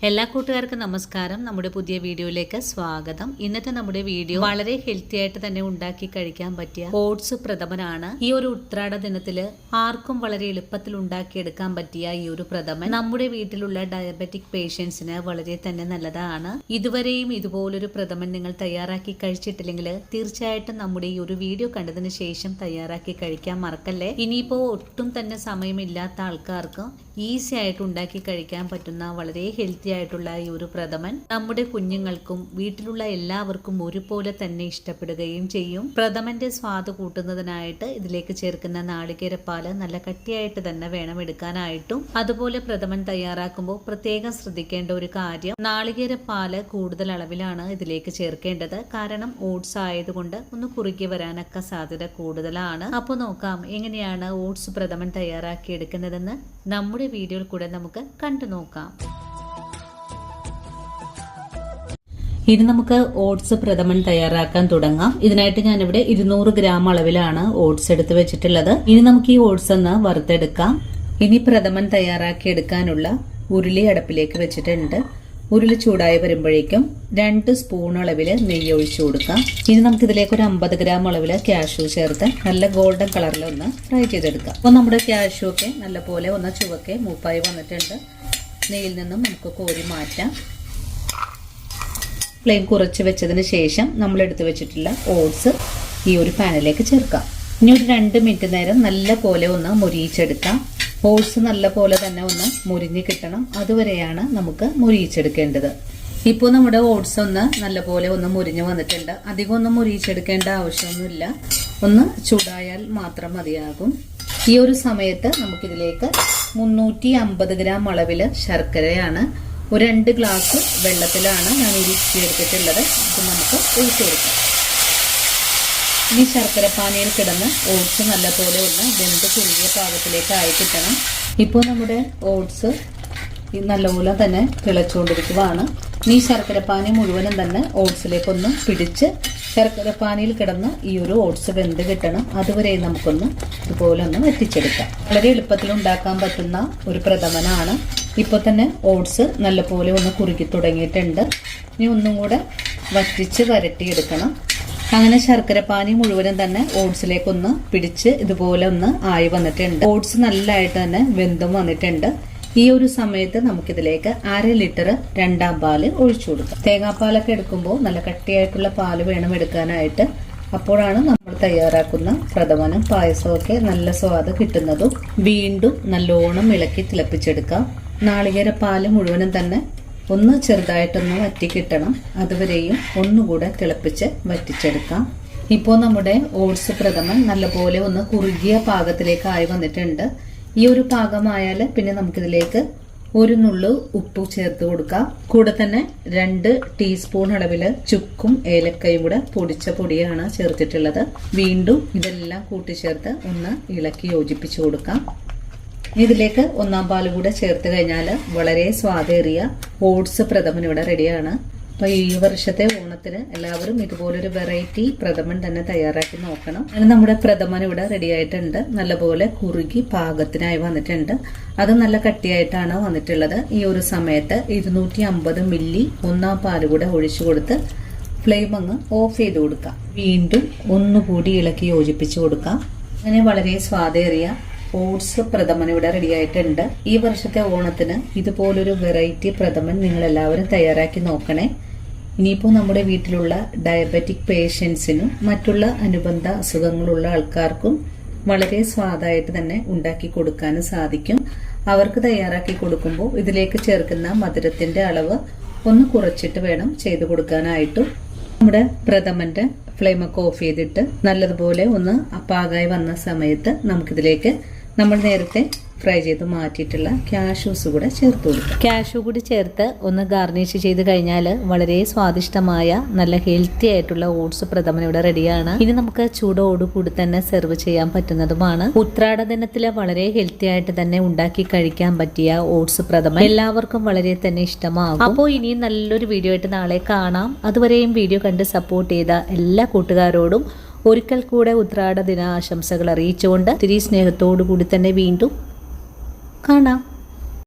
എല്ലാ കൂട്ടുകാർക്കും നമസ്കാരം. നമ്മുടെ പുതിയ വീഡിയോയിലേക്ക് സ്വാഗതം. ഇന്നത്തെ നമ്മുടെ വീഡിയോ വളരെ ഹെൽത്തി ആയിട്ട് തന്നെ ഉണ്ടാക്കി കഴിക്കാൻ പറ്റിയ ഓട്സ് പ്രഥമനാണ്. ഈ ഒരു ഉത്രാട ദിനത്തില് ആർക്കും വളരെ എളുപ്പത്തിൽ ഉണ്ടാക്കിയെടുക്കാൻ പറ്റിയ ഈ ഒരു പ്രഥമൻ നമ്മുടെ വീട്ടിലുള്ള ഡയബറ്റിക് പേഷ്യൻസിന് വളരെ തന്നെ നല്ലതാണ്. ഇതുവരെയും ഇതുപോലൊരു പ്രഥമൻ നിങ്ങൾ തയ്യാറാക്കി കഴിച്ചിട്ടില്ലെങ്കിൽ തീർച്ചയായിട്ടും നമ്മുടെ ഈ ഒരു വീഡിയോ കണ്ടതിന് ശേഷം തയ്യാറാക്കി കഴിക്കാൻ മറക്കല്ലേ. ഇനിയിപ്പോ ഒട്ടും തന്നെ സമയമില്ലാത്ത ആൾക്കാർക്ക് ഈസി ആയിട്ട് ഉണ്ടാക്കി കഴിക്കാൻ പറ്റുന്ന വളരെ ഹെൽത്തി ആയിട്ടുള്ള ഈ ഒരു പ്രഥമൻ നമ്മുടെ കുഞ്ഞുങ്ങൾക്കും വീട്ടിലുള്ള എല്ലാവർക്കും ഒരുപോലെ തന്നെ ഇഷ്ടപ്പെടുകയും ചെയ്യും. പ്രഥമന്റെ സ്വാദ് കൂട്ടുന്നതിനായിട്ട് ഇതിലേക്ക് ചേർക്കുന്ന നാളികേരപ്പാല് നല്ല കട്ടിയായിട്ട് തന്നെ വേണം എടുക്കാനായിട്ടും. അതുപോലെ പ്രഥമൻ തയ്യാറാക്കുമ്പോൾ പ്രത്യേകം ശ്രദ്ധിക്കേണ്ട ഒരു കാര്യം, നാളികേരപ്പാല് കൂടുതൽ അളവിലാണ് ഇതിലേക്ക് ചേർക്കേണ്ടത്. കാരണം ഓട്സ് ആയതുകൊണ്ട് ഒന്ന് കുറുകി വരാനൊക്കെ സാധ്യത കൂടുതലാണ്. അപ്പോൾ നോക്കാം എങ്ങനെയാണ് ഓട്സ് പ്രഥമൻ തയ്യാറാക്കി എടുക്കുന്നതെന്ന് നമ്മുടെ വീഡിയോയിൽ കൂടെ നമുക്ക് കണ്ടു നോക്കാം. ഇനി നമുക്ക് ഓട്സ് പ്രഥമൻ തയ്യാറാക്കാൻ തുടങ്ങാം. ഇതിനായിട്ട് ഞാനിവിടെ 200 ഗ്രാം അളവിലാണ് ഓട്സ് എടുത്ത് വെച്ചിട്ടുള്ളത്. ഇനി നമുക്ക് ഈ ഓട്സ് ഒന്ന് വറുത്തെടുക്കാം. ഇനി പ്രഥമൻ തയ്യാറാക്കി എടുക്കാനുള്ള ഉരുളി അടുപ്പിലേക്ക് വെച്ചിട്ടുണ്ട്. ഉരുളി ചൂടായി വരുമ്പോഴേക്കും 2 സ്പൂൺ അളവിൽ നെയ്യ് ഒഴിച്ചു കൊടുക്കാം. ഇനി നമുക്ക് ഇതിലേക്ക് ഒരു 50 ഗ്രാം അളവിൽ കാഷ്യൂ ചേർത്ത് നല്ല ഗോൾഡൻ കളറിൽ ഒന്ന് ഫ്രൈ ചെയ്തെടുക്കാം. അപ്പോൾ നമ്മുടെ കാഷ്യൂ ഒക്കെ നല്ലപോലെ ഒന്ന് ചുവക്കെ മൂപ്പായി വന്നിട്ടുണ്ട്. നെയ്യിൽ നിന്നും നമുക്ക് കോരി മാറ്റാം. ഫ്ലെയിം കുറച്ച് വെച്ചതിന് ശേഷം നമ്മൾ എടുത്തു വെച്ചിട്ടുള്ള ഓട്സ് ഈ ഒരു പാനിലേക്ക് ചേർക്കാം. ഇനി ഒരു 2 മിനിറ്റ് നേരം നല്ല പോലെ ഒന്ന് മുരിയിച്ചെടുക്കാം. ഓട്സ് നല്ല പോലെ തന്നെ ഒന്ന് മുരിഞ്ഞ് കിട്ടണം. അതുവരെയാണ് നമുക്ക് മുരിയിച്ചെടുക്കേണ്ടത്. ഇപ്പോൾ നമ്മുടെ ഓട്സ് ഒന്ന് നല്ല പോലെ ഒന്ന് മുരിഞ്ഞ് വന്നിട്ടുണ്ട്. അധികം ഒന്നും മുരിയിച്ചെടുക്കേണ്ട ആവശ്യമൊന്നുമില്ല. ഒന്ന് ചൂടായാൽ മാത്രം മതിയാകും. ഈ ഒരു സമയത്ത് നമുക്കിതിലേക്ക് 350 ഗ്രാം അളവിൽ ശർക്കരയാണ്, ഒരു 2 ഗ്ലാസ് വെള്ളത്തിലാണ് ഞാൻ ഉരുക്കിയെടുത്തിട്ടുള്ളത്. ഇത് നമുക്ക് ഒഴിച്ചു കൊടുക്കാം. ഈ ശർക്കര പാനിയിൽ കിടന്ന് ഓട്സ് നല്ലപോലെ ഒന്ന് വെന്ത് കുറുകിയ പാകത്തിലേക്ക് ആയി കിട്ടണം. ഇപ്പോൾ നമ്മുടെ ഓട്സ് നല്ലപോലെ തന്നെ തിളച്ചുകൊണ്ടിരിക്കുകയാണ്. ഈ ശർക്കരപ്പാനി മുഴുവനും തന്നെ ഓട്സിലേക്കൊന്ന് പിടിച്ച് ശർക്കരപ്പാനിയിൽ കിടന്ന് ഈ ഒരു ഓട്സ് വെന്ത് കിട്ടണം. അതുവരെ നമുക്കൊന്ന് ഇതുപോലെ ഒന്ന് വറ്റിച്ചെടുക്കാം. വളരെ എളുപ്പത്തിൽ ഉണ്ടാക്കാൻ പറ്റുന്ന ഒരു പ്രഥമനാണ്. ഇപ്പോൾ തന്നെ ഓട്സ് നല്ലപോലെ ഒന്ന് കുറുകി തുടങ്ങിയിട്ടുണ്ട്. ഇനി ഒന്നും കൂടെ വറ്റിച്ച് വരട്ടിയെടുക്കണം. അങ്ങനെ ശർക്കരപ്പാനി മുഴുവനും തന്നെ ഓട്സിലേക്കൊന്ന് പിടിച്ച് ഇതുപോലെ ഒന്ന് ആയി വന്നിട്ടുണ്ട്. ഓട്സ് നല്ലതായിട്ട് തന്നെ വെന്തും വന്നിട്ടുണ്ട്. ഈ ഒരു സമയത്ത് നമുക്കിതിലേക്ക് 1/2 ലിറ്റർ രണ്ടാം പാല് ഒഴിച്ചു കൊടുക്കാം. തേങ്ങാപ്പാലൊക്കെ എടുക്കുമ്പോൾ നല്ല കട്ടിയായിട്ടുള്ള പാല് വേണം എടുക്കാനായിട്ട്. അപ്പോഴാണ് നമ്മൾ തയ്യാറാക്കുന്ന പ്രഥമനും പായസവും ഒക്കെ നല്ല സ്വാദ് കിട്ടുന്നതും. വീണ്ടും നല്ലോണം ഇളക്കി തിളപ്പിച്ചെടുക്കാം. നാളികേരപ്പാല് മുഴുവനും തന്നെ ഒന്ന് ചെറുതായിട്ടൊന്ന് വറ്റി കിട്ടണം. അതുവരെയും ഒന്നുകൂടെ തിളപ്പിച്ച് വറ്റിച്ചെടുക്കാം. ഇപ്പോൾ നമ്മുടെ ഓട്സ് പ്രഥമൻ നല്ലപോലെ ഒന്ന് കുറുകിയ പാകത്തിലേക്ക് ആയി വന്നിട്ടുണ്ട്. ഈ ഒരു പാകമായാൽ പിന്നെ നമുക്കിതിലേക്ക് ഒരു നുള്ളു ഉപ്പ് ചേർത്ത് കൊടുക്കാം. കൂടെ തന്നെ 2 ടീസ്പൂൺ അളവില് ചുക്കും ഏലക്കയും കൂടെ പൊടിച്ച പൊടിയാണ് ചേർത്തിട്ടുള്ളത്. വീണ്ടും ഇതെല്ലാം കൂട്ടിച്ചേർത്ത് ഒന്ന് ഇളക്കി യോജിപ്പിച്ചു കൊടുക്കാം. ഇതിലേക്ക് 1-ാം പാല് കൂടെ ചേർത്ത് കഴിഞ്ഞാൽ വളരെ സ്വാദേറിയ ഓട്സ് പ്രഥമൻ ഇവിടെ റെഡിയാണ്. അപ്പൊ ഈ വർഷത്തെ ഓണത്തിന് എല്ലാവരും ഇതുപോലൊരു വെറൈറ്റി പ്രഥമൻ തന്നെ തയ്യാറാക്കി നോക്കണം. അങ്ങനെ നമ്മുടെ പ്രഥമൻ ഇവിടെ റെഡി ആയിട്ടുണ്ട്. നല്ലപോലെ കുറുകി പാകത്തിനായി വന്നിട്ടുണ്ട്. അത് നല്ല കട്ടിയായിട്ടാണ് വന്നിട്ടുള്ളത്. ഈ ഒരു സമയത്ത് 250 മില്ലി 1-ാം പാല് കൂടെ ഒഴിച്ചു കൊടുത്ത് ഫ്ലെയിം അങ്ങ് ഓഫ് ചെയ്ത് കൊടുക്കാം. വീണ്ടും ഒന്നുകൂടി ഇളക്കി യോജിപ്പിച്ചു കൊടുക്കാം. അങ്ങനെ വളരെ സ്വാദേറിയ ഓട്സ് പ്രഥമൻ ഇവിടെ റെഡി ആയിട്ടുണ്ട്. ഈ വർഷത്തെ ഓണത്തിന് ഇതുപോലൊരു വെറൈറ്റി പ്രഥമൻ നിങ്ങൾ എല്ലാവരും തയ്യാറാക്കി നോക്കണേ. ഇനിയിപ്പോൾ നമ്മുടെ വീട്ടിലുള്ള ഡയബറ്റിക് പേഷ്യൻസിനും മറ്റുള്ള അനുബന്ധ അസുഖങ്ങളുള്ള ആൾക്കാർക്കും വളരെ സ്വാദായിട്ട് തന്നെ ഉണ്ടാക്കി കൊടുക്കാനും സാധിക്കും. അവർക്ക് തയ്യാറാക്കി കൊടുക്കുമ്പോൾ ഇതിലേക്ക് ചേർക്കുന്ന മധുരത്തിന്റെ അളവ് ഒന്ന് കുറച്ചിട്ട് വേണം ചെയ്തു കൊടുക്കാനായിട്ടും. നമ്മുടെ പ്രഥമന്റെ ഫ്ലെയിമൊക്കെ ഓഫ് ചെയ്തിട്ട് നല്ലതുപോലെ ഒന്ന് പാകമായി വന്ന സമയത്ത് നമുക്കിതിലേക്ക് നമ്മൾ നേരത്തെ ഫ്രൈ ചെയ്ത് മാറ്റിയിട്ടുള്ള കാഷ്യൂസ് കൂടെ ചേർത്ത് കൊടുക്കാം. കാഷ്യൂ കൂടി ചേർത്ത് ഒന്ന് ഗാർണിഷ് ചെയ്ത് കഴിഞ്ഞാൽ വളരെ സ്വാദിഷ്ടമായ നല്ല ഹെൽത്തി ആയിട്ടുള്ള ഓട്സ് പ്രഥമൻ ഇവിടെ റെഡിയാണ്. ഇനി നമുക്ക് ചൂടോടുകൂടി തന്നെ സെർവ് ചെയ്യാൻ പറ്റുന്നതുമാണ്. ഉത്രാട ദിനത്തില് വളരെ ഹെൽത്തി ആയിട്ട് തന്നെ ഉണ്ടാക്കി കഴിക്കാൻ പറ്റിയ ഓട്സ് പ്രഥമൻ എല്ലാവർക്കും വളരെ തന്നെ ഇഷ്ടമാകും. അപ്പോൾ ഇനി നല്ലൊരു വീഡിയോ ആയിട്ട് നാളെ കാണാം. അതുവരെയും വീഡിയോ കണ്ട് സപ്പോർട്ട് ചെയ്ത എല്ലാ കൂട്ടുകാരോടും ഒരിക്കൽ കൂടെ ഉത്രാട ദിന ആശംസകൾ അറിയിച്ചുകൊണ്ട് തിരി സ്നേഹത്തോടു കൂടി തന്നെ വീണ്ടും കാണാം.